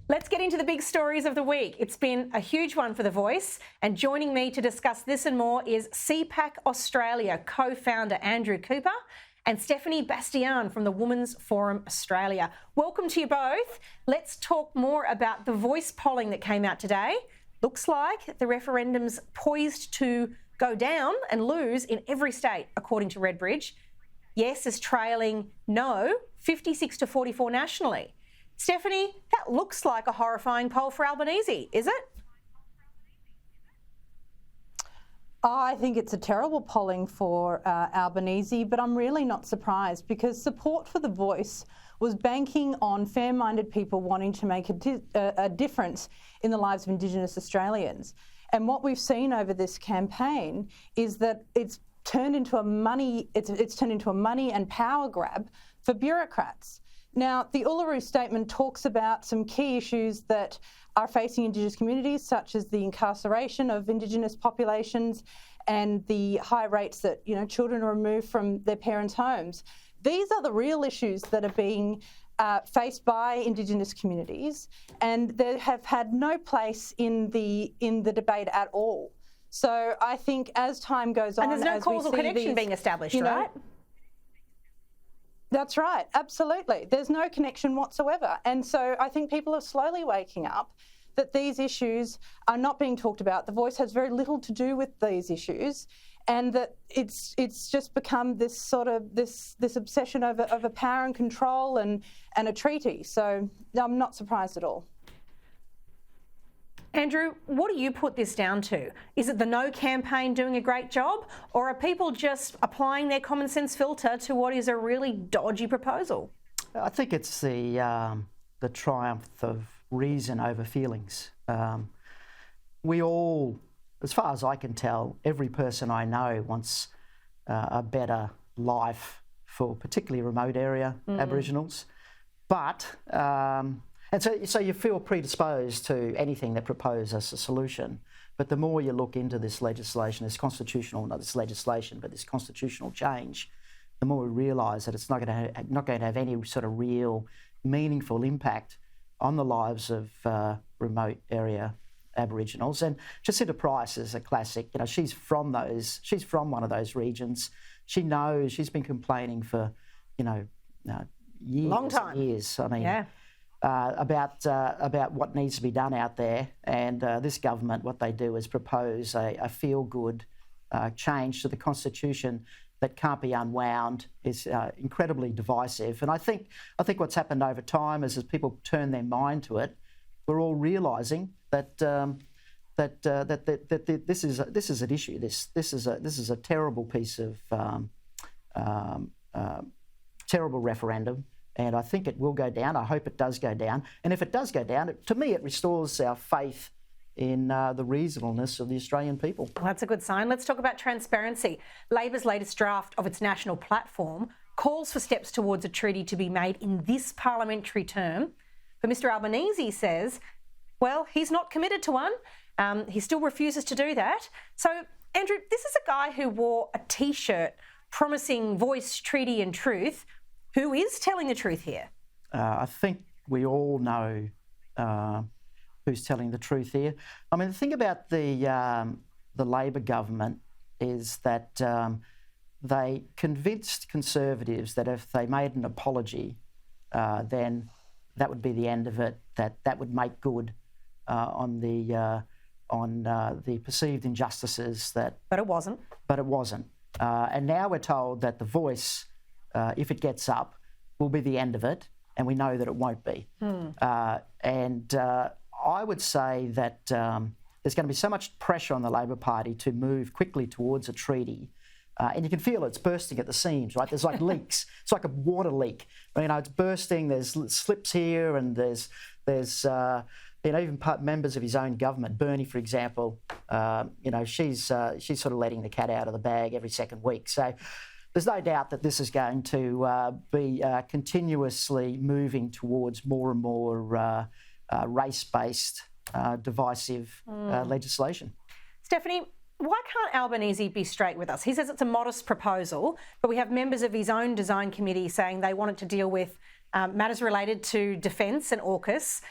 Let's get into the big stories of the week. It's been a huge one for The Voice, and joining me to discuss this and more is CPAC Australia co-founder Andrew Cooper and Stephanie Bastiaan from the Women's Forum Australia. Welcome to you both. Let's talk more about the Voice polling that came out today. Looks like the referendum's poised to go down and lose in every state, according to Redbridge. Yes is trailing no, 56 to 44 nationally. Stephanie, that looks like a horrifying poll for Albanese, is it? I think it's a terrible polling for Albanese, but I'm really not surprised because support for The Voice was banking on fair-minded people wanting to make a difference in the lives of Indigenous Australians. And what we've seen over this campaign is that it's turned into a money and power grab for bureaucrats. Now, the Uluru Statement talks about some key issues that are facing Indigenous communities, such as the incarceration of Indigenous populations and the high rates that, children are removed from their parents' homes. These are the real issues that are being faced by Indigenous communities, and they have had no place in the debate at all. So I think as time goes on, and there's no causal connection being established, right? That's right, absolutely. There's no connection whatsoever. And so I think people are slowly waking up that these issues are not being talked about. The Voice has very little to do with these issues, and that it's just become this sort of this obsession over power and control and a treaty. So I'm not surprised at all. Andrew, what do you put this down to? Is it the No campaign doing a great job, or are people just applying their common sense filter to what is a really dodgy proposal? I think it's the triumph of reason over feelings. We all, as far as I can tell, every person I know wants a better life for particularly remote area Aboriginals, but and so you feel predisposed to anything that proposes a solution. But the more you look into this legislation, this constitutional change, the more we realise that it's not going to have any sort of real, meaningful impact on the lives of remote area Aboriginals. And Jacinta Price is a classic. She's from one of those regions. She knows. She's been complaining for, years. Long time. Years. I mean. Yeah. About what needs to be done out there, and this government, what they do is propose a feel-good change to the Constitution that can't be unwound. Is incredibly divisive, and I think what's happened over time is as people turn their mind to it, we're all realising that this is an issue. This is a terrible piece of terrible referendum. And I think it will go down. I hope it does go down. And if it does go down, to me, it restores our faith in the reasonableness of the Australian people. Well, that's a good sign. Let's talk about transparency. Labor's latest draft of its national platform calls for steps towards a treaty to be made in this parliamentary term. But Mr Albanese says, well, he's not committed to one. He still refuses to do that. So, Andrew, this is a guy who wore a T-shirt promising voice, treaty and truth. Who is telling the truth here? I think we all know who's telling the truth here. I mean, the thing about the Labor government is that they convinced Conservatives that if they made an apology, then that would be the end of it. That would make good on the perceived injustices that. But it wasn't. But it wasn't. And now we're told that the Voice, if it gets up, will be the end of it, and we know that it won't be. I would say that there's going to be so much pressure on the Labor Party to move quickly towards a treaty, and you can feel it's bursting at the seams, right? There's like leaks. It's like a water leak. It's bursting. There's slips here, and there's even members of his own government, Bernie, for example. She's sort of letting the cat out of the bag every second week. So. There's no doubt that this is going to be continuously moving towards more and more race-based, divisive legislation. Stephanie, why can't Albanese be straight with us? He says it's a modest proposal, but we have members of his own design committee saying they wanted to deal with matters related to defence and AUKUS.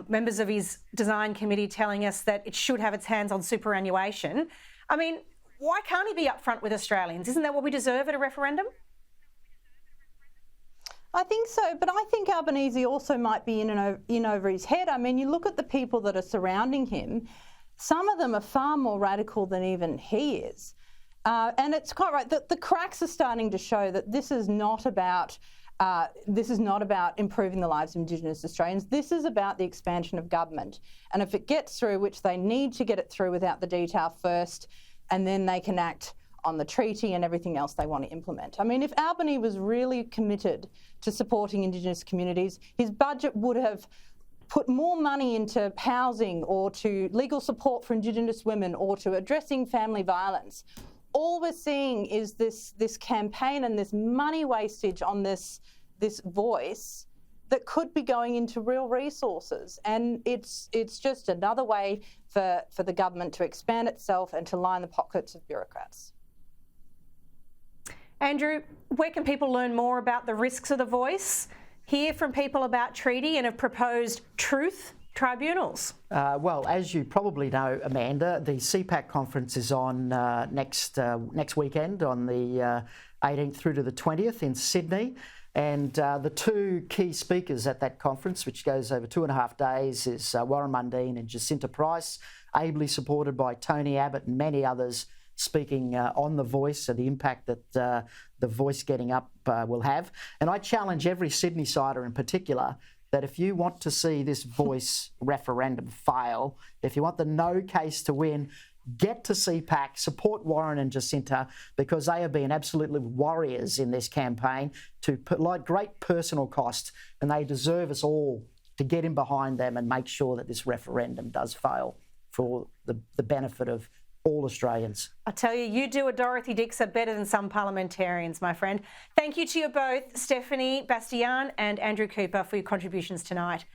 members of his design committee telling us that it should have its hands on superannuation. I mean, why can't he be upfront with Australians? Isn't that what we deserve at a referendum? I think so, but I think Albanese also might be in over his head. I mean, you look at the people that are surrounding him, some of them are far more radical than even he is. And it's quite right that the cracks are starting to show that this is not about improving the lives of Indigenous Australians. This is about the expansion of government. And if it gets through, which they need to get it through without the detail first, and then they can act on the treaty and everything else they want to implement. I mean, if Albany was really committed to supporting Indigenous communities, his budget would have put more money into housing or to legal support for Indigenous women or to addressing family violence. All we're seeing is this campaign and this money wastage on this voice that could be going into real resources. And it's just another way for the government to expand itself and to line the pockets of bureaucrats. Andrew, where can people learn more about the risks of the voice, hear from people about treaty and have proposed truth tribunals? Well, as you probably know, Amanda, the CPAC conference is on next weekend on the 18th through to the 20th in Sydney. And the two key speakers at that conference, which goes over 2.5 days, is Warren Mundine and Jacinta Price, ably supported by Tony Abbott and many others, speaking on the voice and the impact that the voice getting up will have. And I challenge every Sydney-sider in particular that if you want to see this voice referendum fail, if you want the no case to win, get to CPAC, support Warren and Jacinta, because they have been absolutely warriors in this campaign to put like great personal cost, and they deserve us all to get in behind them and make sure that this referendum does fail for the benefit of all Australians. I tell you, you do a Dorothy Dixer better than some parliamentarians, my friend. Thank you to you both, Stephanie Bastiaan and Andrew Cooper, for your contributions tonight.